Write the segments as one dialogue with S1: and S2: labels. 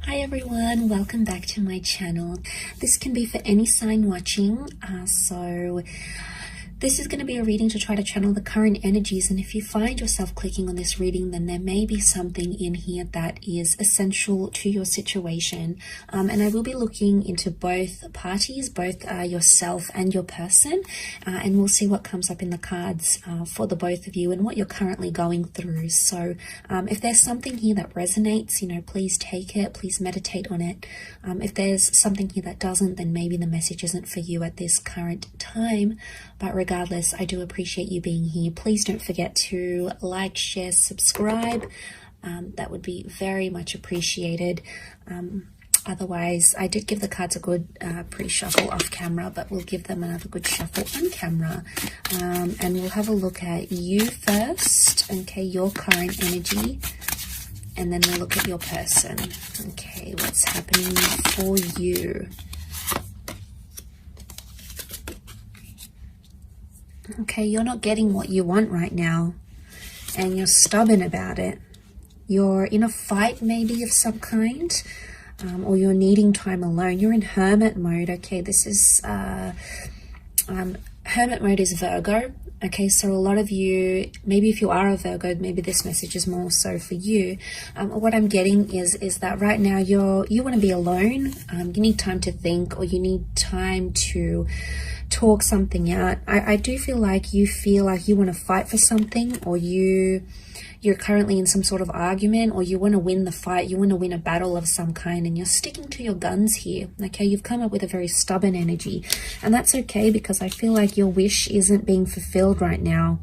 S1: Hi everyone, welcome back to my channel. This can be for any sign watching, so this is going to be a reading to try to channel the current energies, and if you find yourself clicking on this reading, then there may be something in here that is essential to your situation. And I will be looking into both parties, both yourself and your person, and we'll see what comes up in the cards for the both of you and what you're currently going through. So if there's something here that resonates, please take it, please meditate on it. If there's something here that doesn't, then maybe the message isn't for you at this current time. But regardless, I do appreciate you being here. Please don't forget to like, share, subscribe. That would be very much appreciated. Otherwise, I did give the cards a good pre-shuffle off camera, but we'll give them another good shuffle on camera. And we'll have a look at you first, okay, your current energy, and then we'll look at your person. Okay, what's happening for you? Okay, you're not getting what you want right now, and you're stubborn about it. You're in a fight maybe of some kind, or you're needing time alone. You're in hermit mode. Okay, this is hermit mode is Virgo. Okay, so a lot of you, maybe if you are a Virgo, maybe this message is more so for you. What I'm getting is that right now you want to be alone. You need time to think, or you need time to talk something out. I do feel like you want to fight for something, or you're currently in some sort of argument, or you want to win the fight, you want to win a battle of some kind, and you're sticking to your guns here. Okay, you've come up with a very stubborn energy, and that's okay, because I feel like your wish isn't being fulfilled right now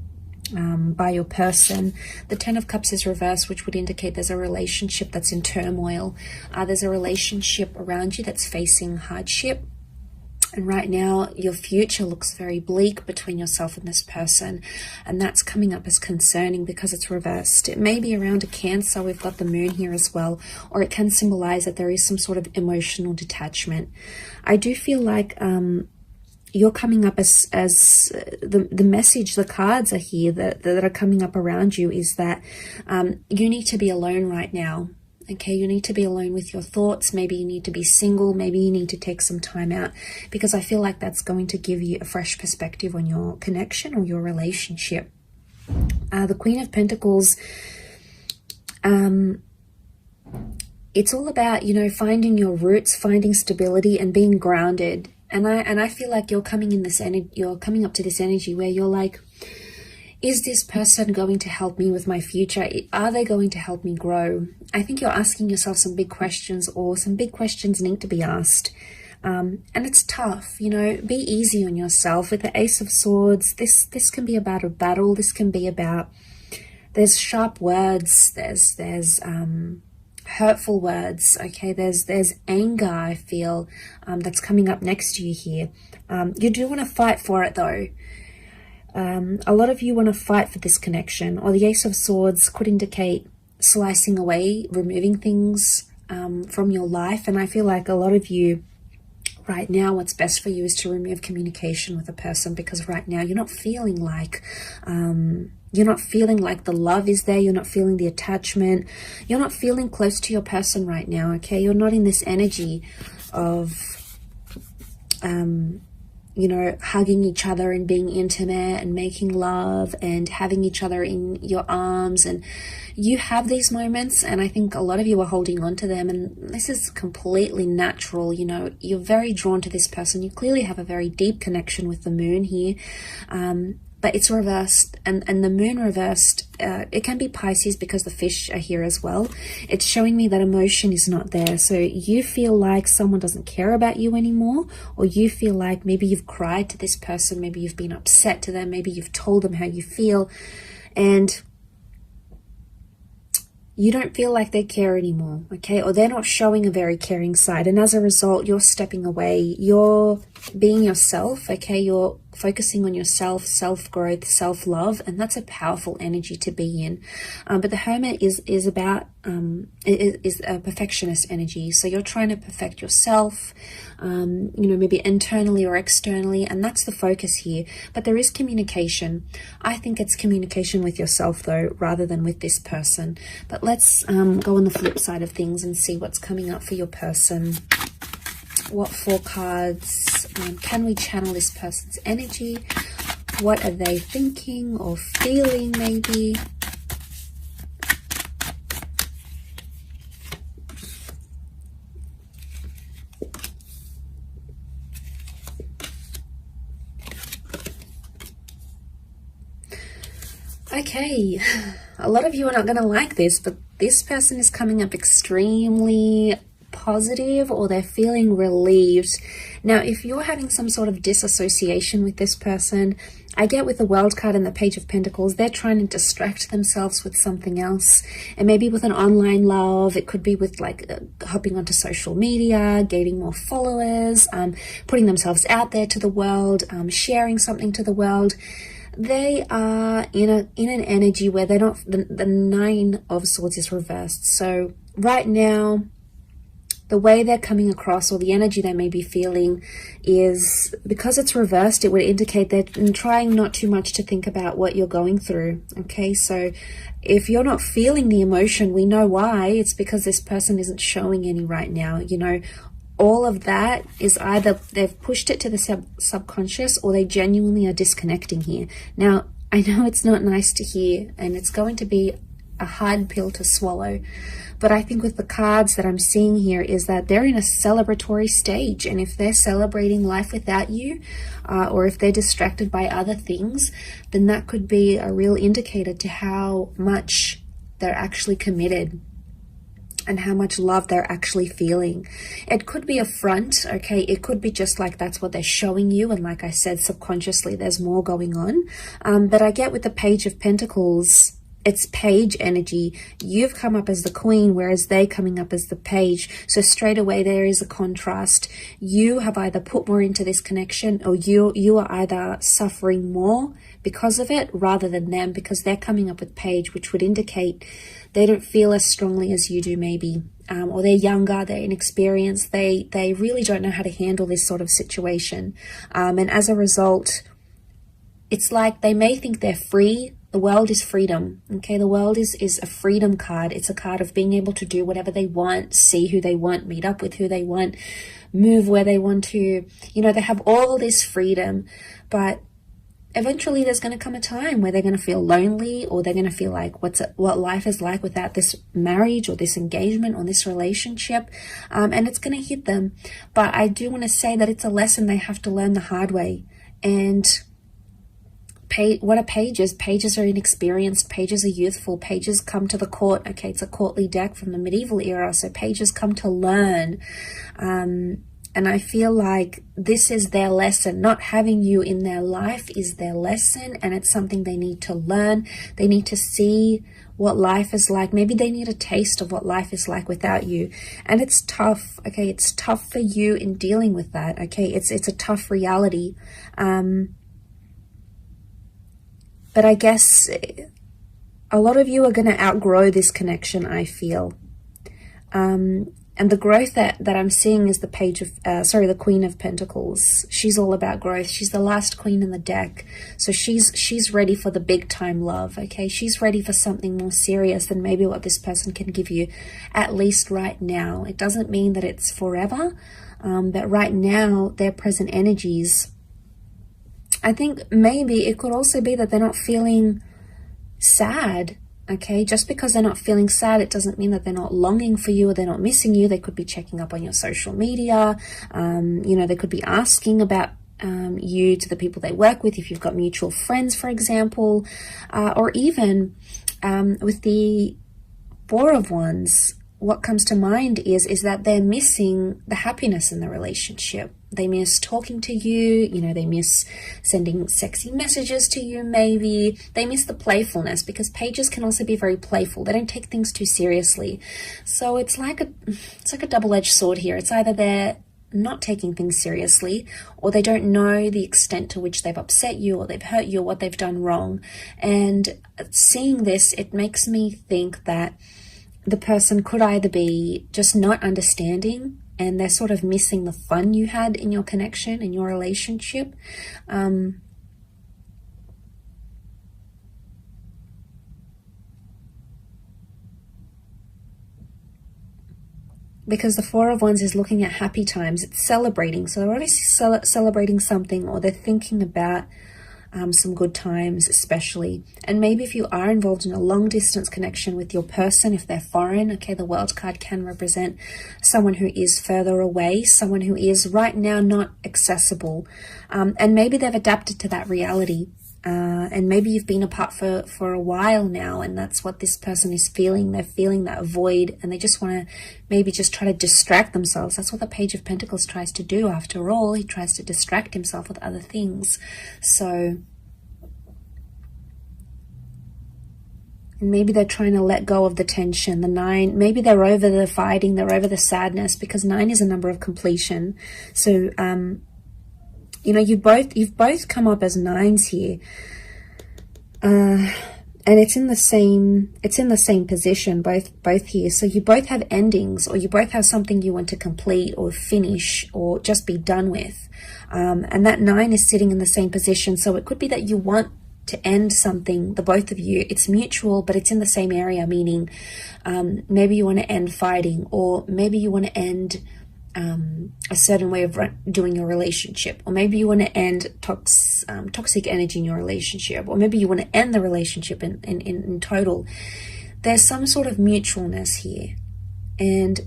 S1: by your person. The Ten of Cups is reversed, which would indicate there's a relationship that's in turmoil. There's a relationship around you that's facing hardship. And right now, your future looks very bleak between yourself and this person. And that's coming up as concerning because it's reversed. It may be around a Cancer. We've got the moon here as well. Or it can symbolize that there is some sort of emotional detachment. I do feel like you're coming up as the message, the cards are here that are coming up around you is that you need to be alone right now. Okay, you need to be alone with your thoughts. Maybe you need to be single. Maybe you need to take some time out, because I feel like that's going to give you a fresh perspective on your connection or your relationship. The Queen of Pentacles, it's all about, finding your roots, finding stability and being grounded. And I feel like you're coming up to this energy where you're like, is this person going to help me with my future? Are they going to help me grow? I think you're asking yourself some big questions, or some big questions need to be asked. And it's tough, be easy on yourself. With the Ace of Swords, this can be about a battle. This can be about, there's sharp words, there's hurtful words, okay? There's anger, I feel, that's coming up next to you here. You do want to fight for it though. A lot of you want to fight for this connection, or the Ace of Swords could indicate slicing away, removing things from your life. And I feel like a lot of you right now, what's best for you is to remove communication with a person, because right now you're not feeling like the love is there. You're not feeling the attachment. You're not feeling close to your person right now. Okay, you're not in this energy of hugging each other and being intimate and making love and having each other in your arms. And you have these moments, and I think a lot of you are holding on to them, and this is completely natural. You're very drawn to this person. You clearly have a very deep connection with the moon here. But it's reversed, and the moon reversed, it can be Pisces because the fish are here as well. It's showing me that emotion is not there. So you feel like someone doesn't care about you anymore, or you feel like maybe you've cried to this person, maybe you've been upset to them, maybe you've told them how you feel, and you don't feel like they care anymore, okay? Or they're not showing a very caring side, and as a result, you're stepping away. You're being yourself, okay? You're focusing on yourself, self-growth, self-love, and that's a powerful energy to be in. But the Hermit is about is a perfectionist energy. So you're trying to perfect yourself, you know, maybe internally or externally, and that's the focus here. But there is communication. I think it's communication with yourself though, rather than with this person. But let's go on the flip side of things and see what's coming up for your person. What 4 cards can we channel this person's energy? What are they thinking or feeling maybe? Okay, a lot of you are not going to like this, but this person is coming up extremely positive, or they're feeling relieved. Now, if you're having some sort of disassociation with this person, I get with the World card and the Page of Pentacles, they're trying to distract themselves with something else. And maybe with an online love, it could be with like hopping onto social media, gaining more followers, putting themselves out there to the world, sharing something to the world. They are in an energy where they're not, the 9 of Swords is reversed. So right now, the way they're coming across, or the energy they may be feeling, is because it's reversed, it would indicate they're trying not too much to think about what you're going through. Okay, so if you're not feeling the emotion, we know why. It's because this person isn't showing any right now. You know, all of that is either they've pushed it to the subconscious, or they genuinely are disconnecting here. Now, I know it's not nice to hear, and it's going to be a hard pill to swallow. But I think with the cards that I'm seeing here is that they're in a celebratory stage. And if they're celebrating life without you, or if they're distracted by other things, then that could be a real indicator to how much they're actually committed and how much love they're actually feeling. It could be a front, okay? It could be just like that's what they're showing you. And like I said, subconsciously, there's more going on. But I get with the Page of Pentacles, it's page energy. You've come up as the queen, whereas they coming up as the page. So straight away there is a contrast. You have either put more into this connection, or you are either suffering more because of it rather than them, because they're coming up with page, which would indicate they don't feel as strongly as you do maybe. Or they're younger, they're inexperienced, they really don't know how to handle this sort of situation. And as a result, it's like they may think they're free. The world is freedom, okay? The world is a freedom card. It's a card of being able to do whatever they want, see who they want, meet up with who they want, move where they want to. You know, they have all this freedom, but eventually there's going to come a time where they're going to feel lonely, or they're going to feel like what life is like without this marriage or this engagement or this relationship, and it's going to hit them. But I do want to say that it's a lesson they have to learn the hard way. And what are pages? Pages are inexperienced. Pages are youthful. Pages come to the court. Okay, it's a courtly deck from the medieval era. So pages come to learn. And I feel like this is their lesson. Not having you in their life is their lesson. And it's something they need to learn. They need to see what life is like. Maybe they need a taste of what life is like without you. And it's tough. Okay, it's tough for you in dealing with that. Okay, it's a tough reality. But I guess a lot of you are going to outgrow this connection, I feel. And the growth that I'm seeing is the the Queen of Pentacles. She's all about growth. She's the last queen in the deck. So she's ready for the big time love, okay? She's ready for something more serious than maybe what this person can give you, at least right now. It doesn't mean that it's forever, but right now, their present energies, I think maybe it could also be that they're not feeling sad, okay? Just because they're not feeling sad, it doesn't mean that they're not longing for you or they're not missing you. They could be checking up on your social media. You know, they could be asking about you to the people they work with, if you've got mutual friends, for example. Or even with the Four of Wands, what comes to mind is that they're missing the happiness in the relationship. They miss talking to you, you know, they miss sending sexy messages to you maybe. They miss the playfulness, because pages can also be very playful. They don't take things too seriously. So it's like a double-edged sword here. It's either not taking things seriously, or they don't know the extent to which they've upset you or they've hurt you or what they've done wrong. And seeing this, it makes me think that the person could either be just not understanding and they're sort of missing the fun you had in your connection, in your relationship. Because the Four of Wands is looking at happy times. It's celebrating. So they're obviously celebrating something, or they're thinking about some good times especially. And maybe if you are involved in a long distance connection with your person, if they're foreign, okay, the World card can represent someone who is further away, someone who is right now not accessible. And maybe they've adapted to that reality. And maybe you've been apart for a while now, and that's what this person is feeling. They're feeling that void, and they just want to maybe just try to distract themselves. That's what the Page of Pentacles tries to do. After all, he tries to distract himself with other things. So maybe they're trying to let go of the tension, the 9. Maybe they're over the fighting, they're over the sadness, because 9 is a number of completion. So, you know, you've both come up as 9s here. And it's in the same position, both here. So you both have endings, or you both have something you want to complete or finish or just be done with. And that 9 is sitting in the same position. So it could be that you want to end something, the both of you. It's mutual, but it's in the same area, meaning maybe you want to end fighting, or maybe you want to end a certain way of doing your relationship, or maybe you want to end toxic energy in your relationship, or maybe you want to end the relationship in total. There's some sort of mutualness here, and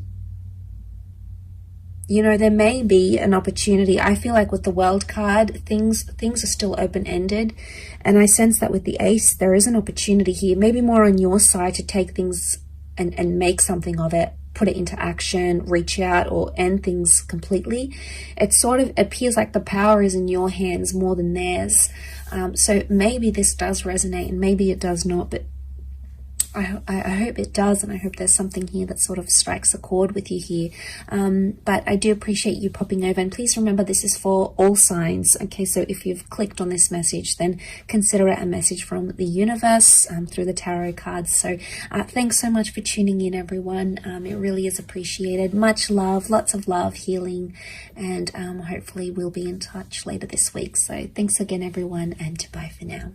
S1: you know, there may be an opportunity. I feel like with the World card, things are still open-ended, and I sense that with the Ace, there is an opportunity here, maybe more on your side, to take things and make something of it, put it into action, reach out, or end things completely. It sort of appears like the power is in your hands more than theirs. So maybe this does resonate, and maybe it does not, but I hope it does, and I hope there's something here that sort of strikes a chord with you here. But I do appreciate you popping over, and please remember this is for all signs. Okay, so if you've clicked on this message, then consider it a message from the universe through the tarot cards. So thanks so much for tuning in, everyone. It really is appreciated. Much love, lots of love, healing, and hopefully we'll be in touch later this week. So thanks again, everyone, and bye for now.